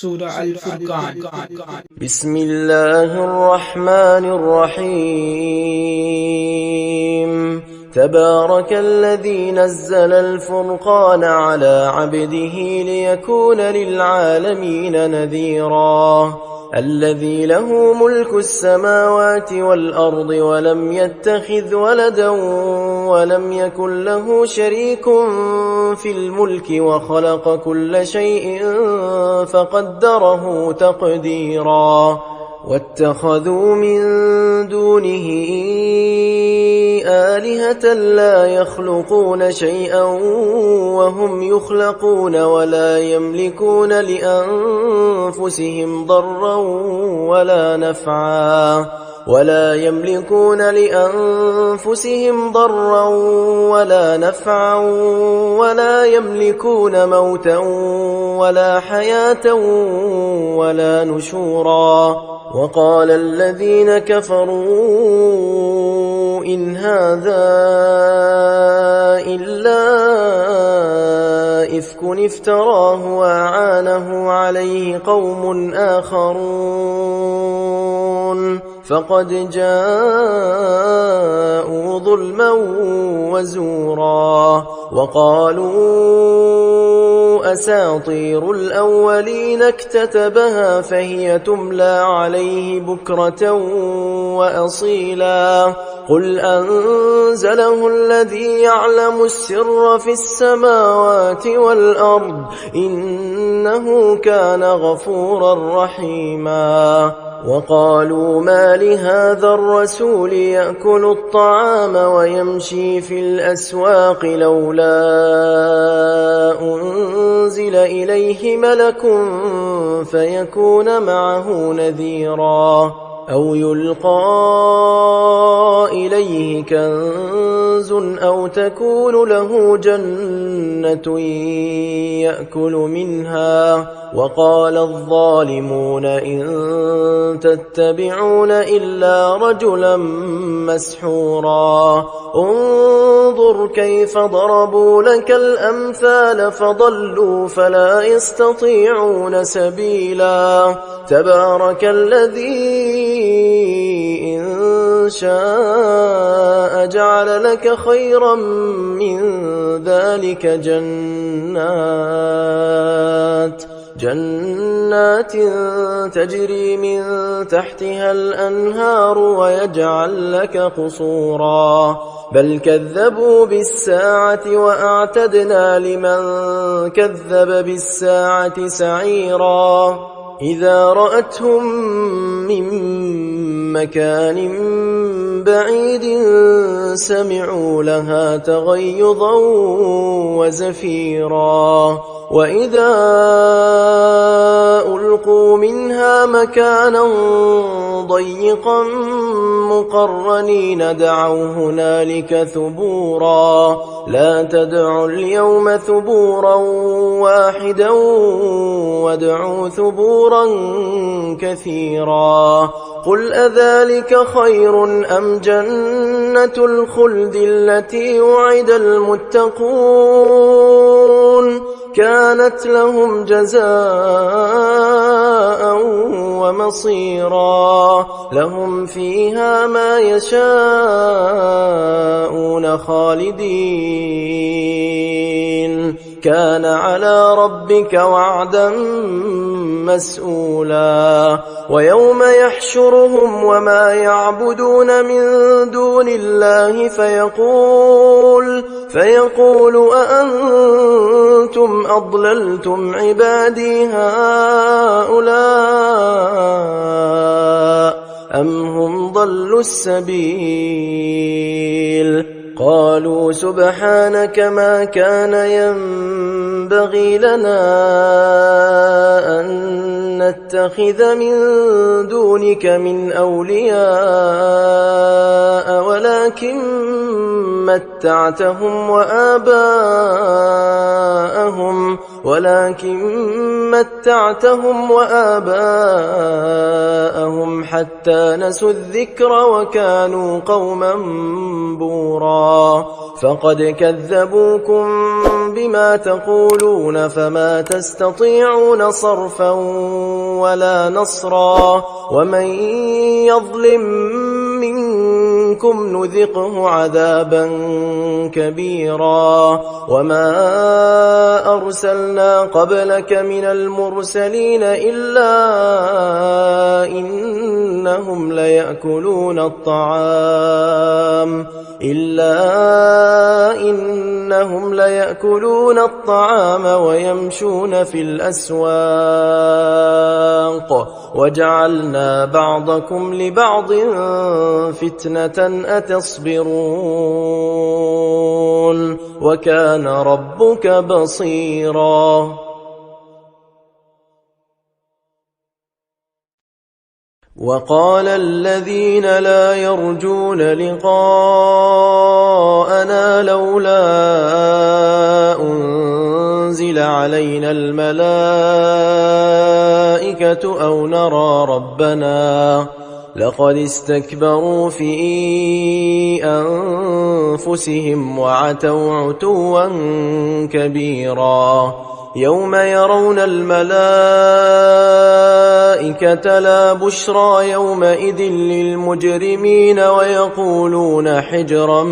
सूरह अल फुरकान। बिस्मिल्लाहिर्रहमानिर्रहीम। تبارك الذي نزل الفرقان على عبده ليكون للعالمين نذيرا الذي له ملك السماوات والأرض ولم يتخذ ولدا ولم يكن له شريك في الملك وخلق كل شيء فقدره تقديرا واتخذوا من دونه آلهة لا يخلقون شيئا وهم يخلقون ولا يملكون لأنفسهم ضرا ولا نفعا ولا يملكون موتا ولا حياة ولا نشورا وقال الذين كفروا إن هذا إلا إفك افتراه وأعانه عليه قوم آخرون فقد جاءوا ظلما وزورا وقالوا أساطير الأولين اكتتبها فهي تملى عليه بكرة وأصيلا قل أنزله الذي يعلم السر في السماوات والأرض إنه كان غفورا رحيما وقالوا ما لهذا الرسول يأكل الطعام ويمشي في الأسواق لولا أنزل إليه ملك فيكون معه نذيرا أو يلقى إليه كنز أو تكون له جنة يأكل منها وقال الظالمون إن تتبعون إلا رجلا مسحورا انظر كيف ضربوا لك الأمثال فضلوا فلا يستطيعون سبيلا تبارك الذي إن شاء جعل لك خيرا من ذلك جنات تجري من تحتها الأنهار ويجعل لك قصورا بل كذبوا بالساعة وأعتدنا لمن كذب بالساعة سعيرا إذا رأتهم من مكان بعيد سمعوا لها تغيظا وزفيرا وإذا ألقوا منها مكانا ضيقا مقرنين دعوا هنالك ثبورا لا تدعوا اليوم ثبورا واحدا وادعوا ثبورا كثيرا قل أذلك خير أم جنة الخلد التي وعد المتقون كانت لهم جزاء ومصيرا لهم فيها ما يشاءون خالدين كان على ربك وعدا مسؤولا ويوم يحشرهم وما يعبدون من دون الله فيقول أأنتم أضللتم عبادي هؤلاء أم هم ضلوا السبيل قالوا سبحانك ما كان ينبغي لنا أن نتخذ من دونك من أولياء ولكن متعتهم وآباءهم حتى نسوا الذكر وكانوا قوما بورا فقد كذبوكم بما تقولون فما تستطيعون صرفا ولا نصرا ومن يظلم منكم نذقه عذابا كبيرا وما أرسلنا قبلك من المرسلين إلا إنهم ليأكلون الطعام ويمشون في الأسواق وجعلنا بعضكم لبعض فتنة أتصبرون وكان ربك بصيرا وقال الذين لا يرجون لقاءنا لولا أنزل علينا الملائكة أو نرى ربنا لقد استكبروا في أنفسهم وعتوا عتوا كبيرا يوم يرون الملائكة لا بشرى يومئذ للمجرمين ويقولون حجرا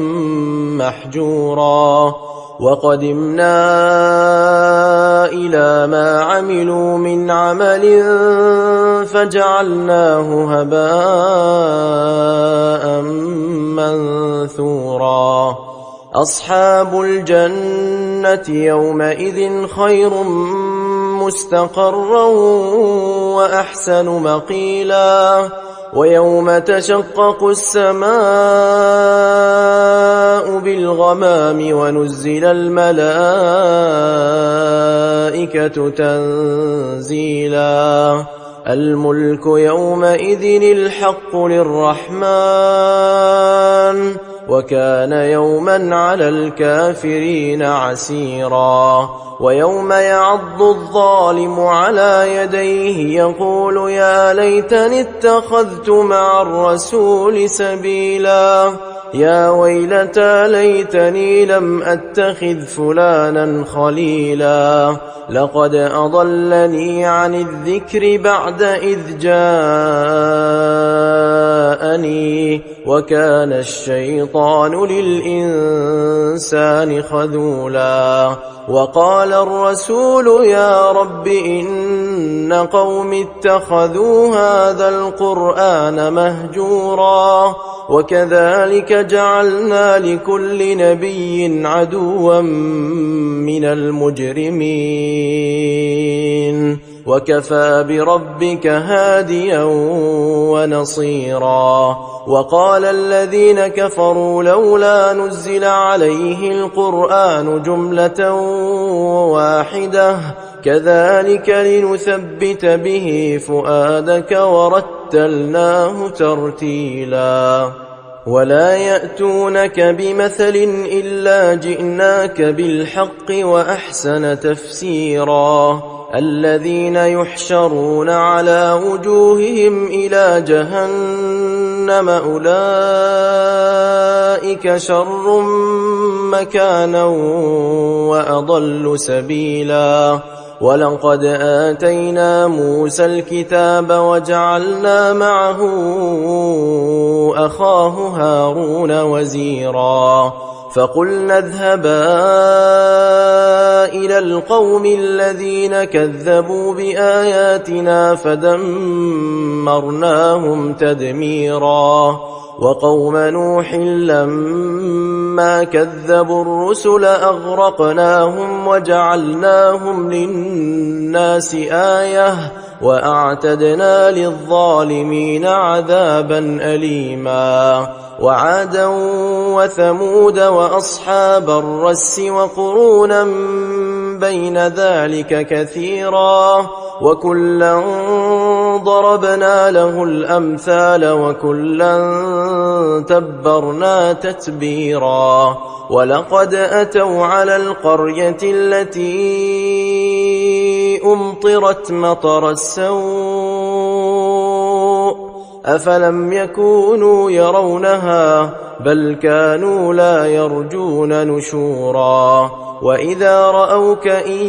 محجورا وقدمنا إلى ما عملوا من عمل فجعلناه هباء منثورا أصحاب الجنة يومئذ خير مستقرا وأحسن مقيلا ويوم تشقق السماء بالغمام ونزل الملائكة تنزيلا الملك يومئذ الحق للرحمن وكان يوما على الكافرين عسيرا ويوم يعض الظالم على يديه يقول يا ليتني اتخذت مع الرسول سبيلا يا ويلتى ليتني لم أتخذ فلانا خليلا لقد أضلني عن الذكر بعد إذ جاءني وكان الشيطان للإنسان خذولا وقال الرسول يا رب إن قوم اتخذوا هذا القرآن مهجورا وكذلك جعلنا لكل نبي عدوا من المجرمين وكفى بربك هاديا ونصيرا وقال الذين كفروا لولا نزل عليه القرآن جملة واحدة كذلك لنثبت به فؤادك ورتلناه ترتيلا ولا يأتونك بمثل إلا جئناك بالحق وأحسن تفسيرا الذين يحشرون على وجوههم إلى جهنم أولئك شر مكانا وأضل سبيلا ولقد آتينا موسى الكتاب وجعلنا معه أخاه هارون وزيرا فقلنا اذهبا إلى القوم الذين كذبوا بآياتنا فدمرناهم تدميرا وقوم نوح لما كذبوا الرسل أغرقناهم وجعلناهم للناس آية وأعتدنا للظالمين عذابا أليما وعادا وثمود وأصحاب الرس وقرونا بين ذلك كثيرا وكلا ضربنا له الأمثال وكلا تبرنا تتبيرا ولقد أتوا على القرية التي أمطرت مطر السوء أفلم يكونوا يرونها بل كانوا لا يرجون نشورا وإذا رأوك إن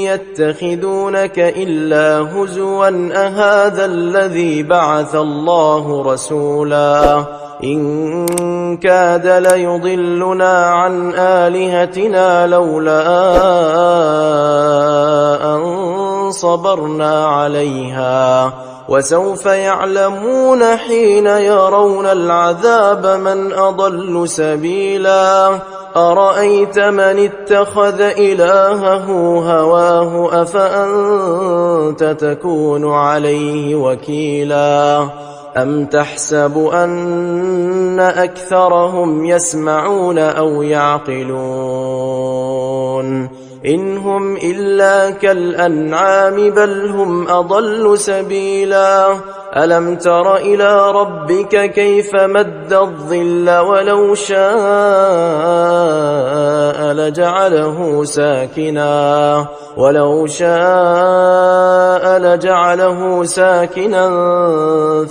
يتخذونك إلا هزوا أهذا الذي بعث الله رسولا إن كاد ليضلنا عن آلهتنا لولا أن صبرنا عليها وسوف يعلمون حين يرون العذاب من أضل سبيلا أرأيت من اتخذ إلهه هواه أفأنت تكون عليه وكيلا أم تحسب أن أكثرهم يسمعون أو يعقلون إن هم إلا كالأنعام بل هم أضل سبيلا ألم تر إلى ربك كيف مد الظل ولو شاء لجعله ساكنا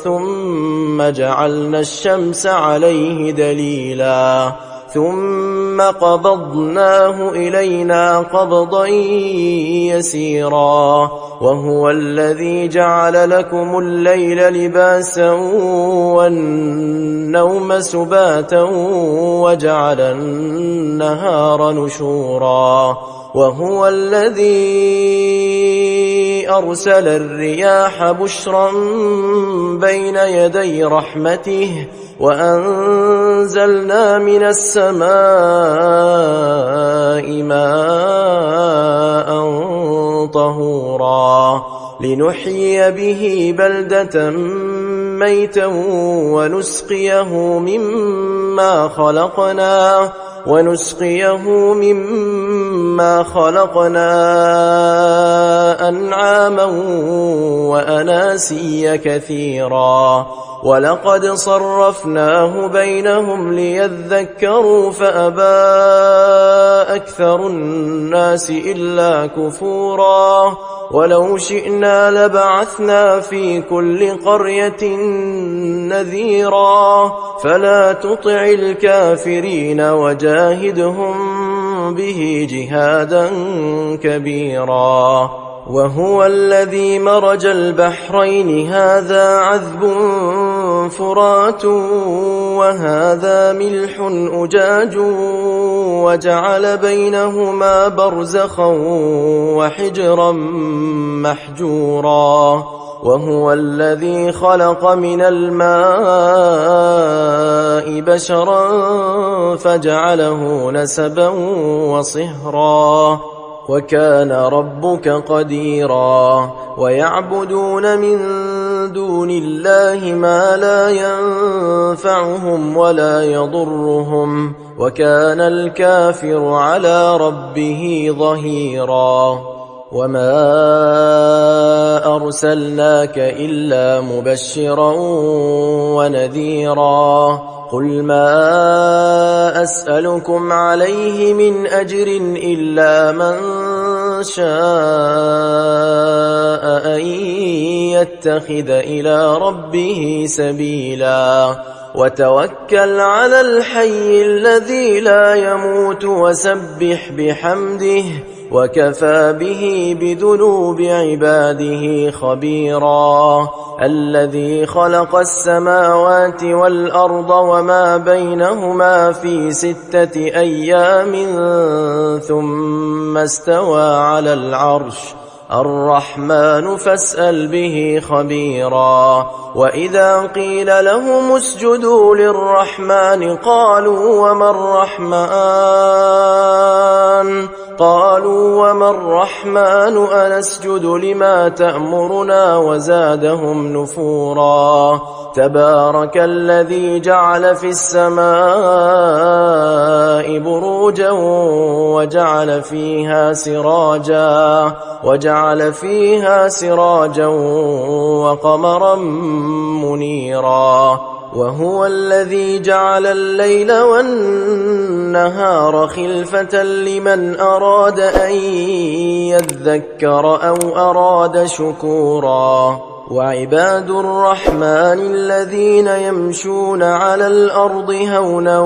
ثم جعلنا الشمس عليه دليلا ثم قبضناه إلينا قبضا يسيرا وهو الذي جعل لكم الليل لباسا والنوم سباتا وجعل النهار نشورا وهو الذي أرسل الرياح بشرا بين يدي رحمته وأنزلنا من السماء ماء طهورا لنحيي به بلدة ميتا ونسقيه مما خلقنا أنعاما وأناسيا كثيرا ولقد صرفناه بينهم ليذكروا فأبى أكثر الناس إلا كفورا ولو شئنا لبعثنا في كل قرية نذيرا فلا تطع الكافرين وجاهدهم به جهادا كبيرا وهو الذي مرج البحرين هذا عذب فرات وهذا ملح أجاج وجعل بينهما برزخا وحجرا محجورا وهو الذي خلق من الماء بشرا فجعله نسبا وصهرا وكان ربك قديرا ويعبدون من دون الله ما لا ينفعهم ولا يضرهم وكان الكافر على ربه ظهيرا وما أرسلناك إلا مبشرا ونذيرا قل ما أسألكم عليه من أجر إلا من شاء أن يتخذ إلى ربه سبيلا وتوكل على الحي الذي لا يموت وسبح بحمده وكفى به بذنوب عباده خبيرا الذي خلق السماوات والأرض وما بينهما في 6 أيام ثم استوى على العرش الرحمن فاسأل به خبيرا وإذا قيل لهم اسجدوا للرحمن قالوا وما الرحمن أنسجد لما تأمرنا وزادهم نفورا تبارك الذي جعل في السماء بروجا وجعل فيها سراجا وقمرا منيرا وهو الذي جعل الليل والنهار خلفة لمن أراد أن يذكر أو أراد شكورا وعباد الرحمن الذين يمشون على الأرض هونا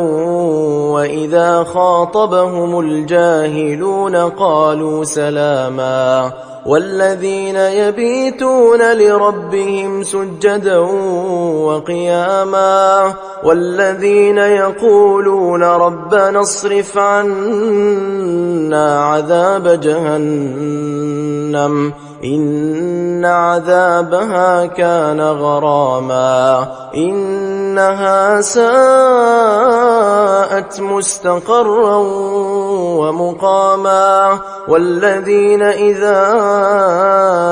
وإذا خاطبهم الجاهلون قالوا سلاما والذين يبيتون لربهم سجدا وقياما والذين يقولون ربنا اصرف عنا عذاب جهنم إن عذابها كان غراما إنها ساءت مستقرا ومقاما والذين إذا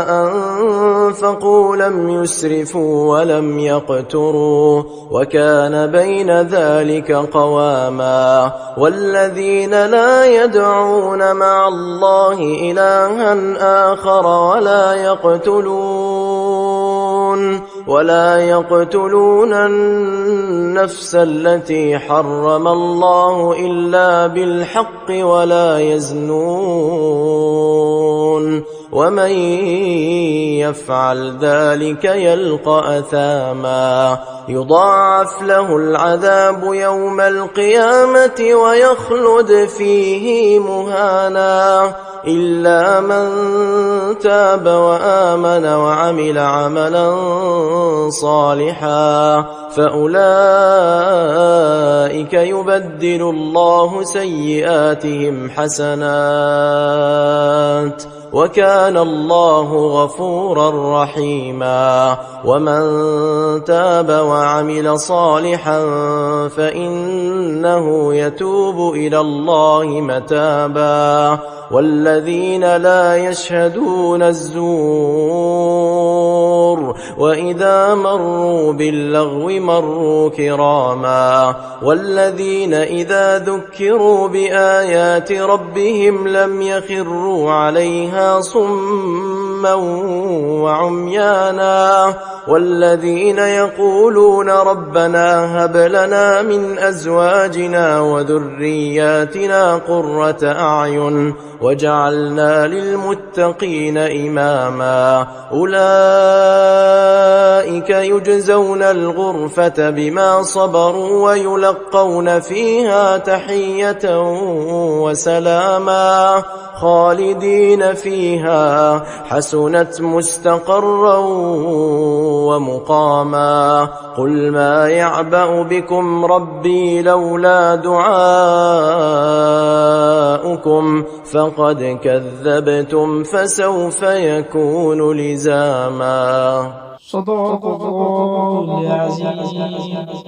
أنفقوا لم يسرفوا ولم يقتروا وكان بين ذلك قواما والذين لا يدعون مع الله إلها آخر ولا يقتلون النفس التي حرم الله إلا بالحق ولا يزنون ومن يفعل ذلك يلقى أثاما يضاعف له العذاب يوم القيامة ويخلد فيه مهانا إلا من تاب وآمن وعمل عملا صالحا فأولئك يبدل الله سيئاتهم حسنات وكان الله غفورا رحيما ومن تاب وعمل صالحا فإنه يتوب إلى الله متابا والذين لا يشهدون الزور وإذا مروا باللغو مروا كراما والذين إذا ذكروا بآيات ربهم لم يخروا عليها صما وعميانا والذين يقولون ربنا هب لنا من أزواجنا وذرياتنا قرة أعين وجعلنا للمتقين إماما أولئك يجزون الغرفة بما صبروا ويلقون فيها تحية وسلاما خالدين فيها حسنت مستقرا ومقاما قل ما يعبأ بكم ربي لولا دعاؤكم فقد كذبتم فسوف يكون لزاما. صدق الله العظيم.